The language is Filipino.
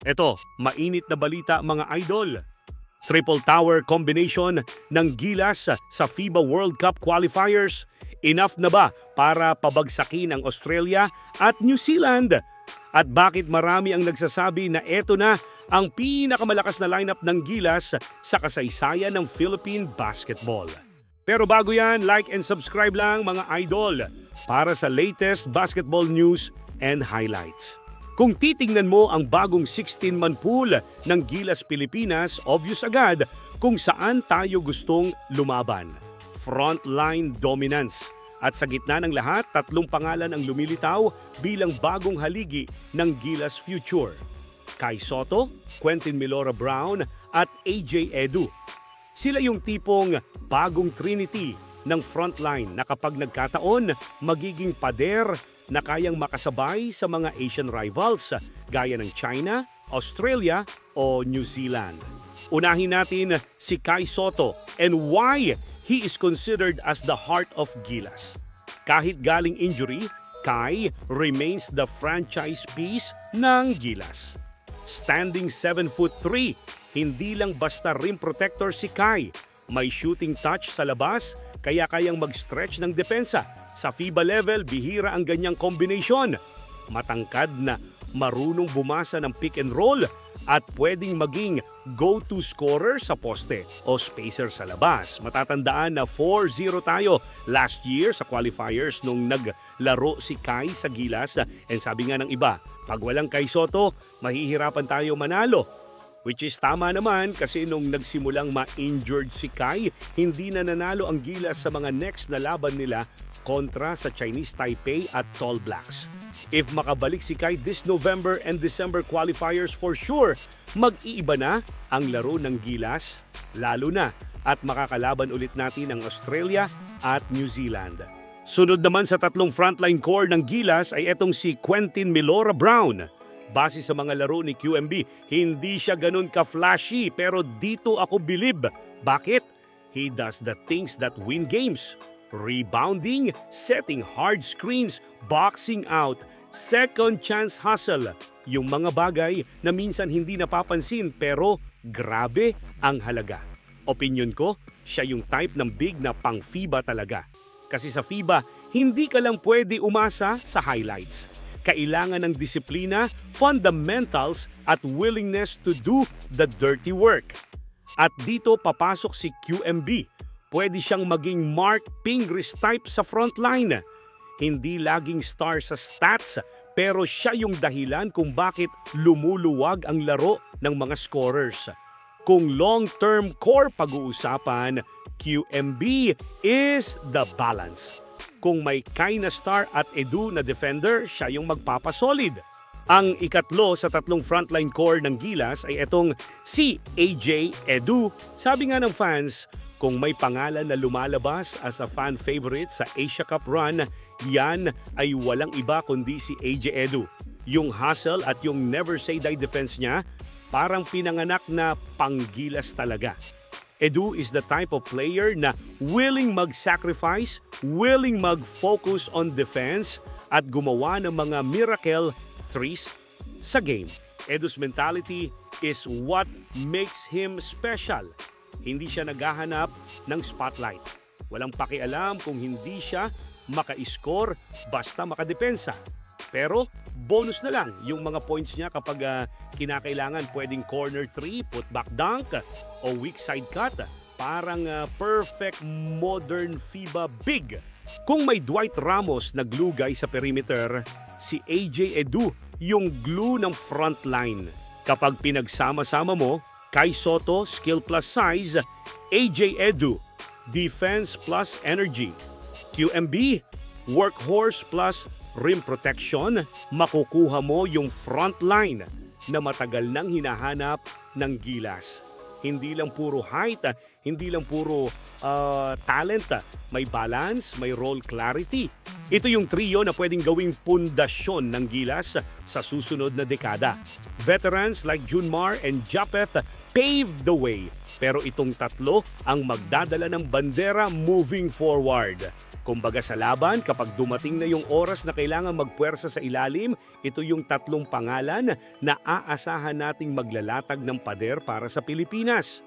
Eto, mainit na balita mga idol. Triple tower combination ng Gilas sa FIBA World Cup qualifiers. Enough na ba para pabagsakin ang Australia at New Zealand? At bakit marami ang nagsasabi na eto na ang pinakamalakas na lineup ng Gilas sa kasaysayan ng Philippine basketball? Pero bago yan, like and subscribe lang mga idol para sa latest basketball news and highlights. Kung titingnan mo ang bagong 16-man pool ng Gilas Pilipinas, obvious agad kung saan tayo gustong lumaban. Frontline dominance. At sa gitna ng lahat, tatlong pangalan ang lumilitaw bilang bagong haligi ng Gilas future. Kai Sotto, Quentin Milora-Brown at AJ Edu. Sila yung tipong bagong trinity ng frontline na kapag nagkataon, magiging pader na kayang makasabay sa mga Asian rivals gaya ng China, Australia o New Zealand. Unahin natin si Kai Sotto and why he is considered as the heart of Gilas. Kahit galing injury, Kai remains the franchise piece ng Gilas. Standing 7'3", hindi lang basta rim protector si Kai. May shooting touch sa labas, kaya kayang mag-stretch ng depensa. Sa FIBA level, bihira ang ganyang kombinasyon. Matangkad na marunong bumasa ng pick and roll at pwedeng maging go-to scorer sa poste o spacer sa labas. Matatandaan na 4-0 tayo last year sa qualifiers nung naglaro si Kai sa Gilas. And sabi nga ng iba, pag walang Kai Sotto, mahihirapan tayo manalo. Which is tama naman kasi nung nagsimulang ma-injured si Kai, hindi na nanalo ang Gilas sa mga next na laban nila kontra sa Chinese Taipei at Tall Blacks. If makabalik si Kai this November and December qualifiers for sure, mag-iiba na ang laro ng Gilas, lalo na at makakalaban ulit natin ang Australia at New Zealand. Sunod naman sa tatlong frontline core ng Gilas ay etong si Quentin Milora-Brown. Base sa mga laro ni QMB, hindi siya ganun ka-flashy pero dito ako bilib. Bakit? He does the things that win games. Rebounding, setting hard screens, boxing out, second chance hustle. Yung mga bagay na minsan hindi napapansin pero grabe ang halaga. Opinion ko, siya yung type ng big na pang FIBA talaga. Kasi sa FIBA, hindi ka lang pwede umasa sa highlights. Kailangan ng disiplina, fundamentals at willingness to do the dirty work. At dito papasok si QMB. Pwede siyang maging Mark Pingris type sa frontline. Hindi laging star sa stats, pero siya yung dahilan kung bakit lumuluwag ang laro ng mga scorers. Kung long-term core pag-uusapan, QMB is the balance. Kung may Kai na star at Edu na defender, siya yung magpapasolid. Ang ikatlo sa tatlong frontline core ng Gilas ay etong si AJ Edu. Sabi nga ng fans, kung may pangalan na lumalabas as a fan favorite sa Asia Cup run, yan ay walang iba kundi si AJ Edu. Yung hustle at yung never say die defense niya, parang pinanganak na pang-Gilas talaga. Edu is the type of player na willing mag-sacrifice, willing mag-focus on defense at gumawa ng mga miracle threes sa game. Edu's mentality is what makes him special. Hindi siya naghahanap ng spotlight. Walang pakialam kung hindi siya maka-score basta makadepensa. Pero bonus na lang yung mga points niya kapag kinakailangan, pwedeng corner 3, putback dunk o weak side cut. Parang perfect modern FIBA big. Kung may Dwight Ramos na glue guy sa perimeter, si AJ Edu yung glue ng frontline. Kapag pinagsama-sama mo, Kai Sotto, skill plus size, AJ Edu, defense plus energy, QMB, workhorse plus rim protection, makukuha mo yung frontline na matagal nang hinahanap ng Gilas. Hindi lang puro height, Hindi lang puro talent, may balance, may role clarity. Ito yung trio na pwedeng gawing pundasyon ng Gilas sa susunod na dekada. Veterans like Junmar and Japeth paved the way. Pero itong tatlo ang magdadala ng bandera moving forward. Kumbaga sa laban, kapag dumating na yung oras na kailangan magpuwersa sa ilalim, ito yung tatlong pangalan na aasahan nating maglalatag ng pader para sa Pilipinas.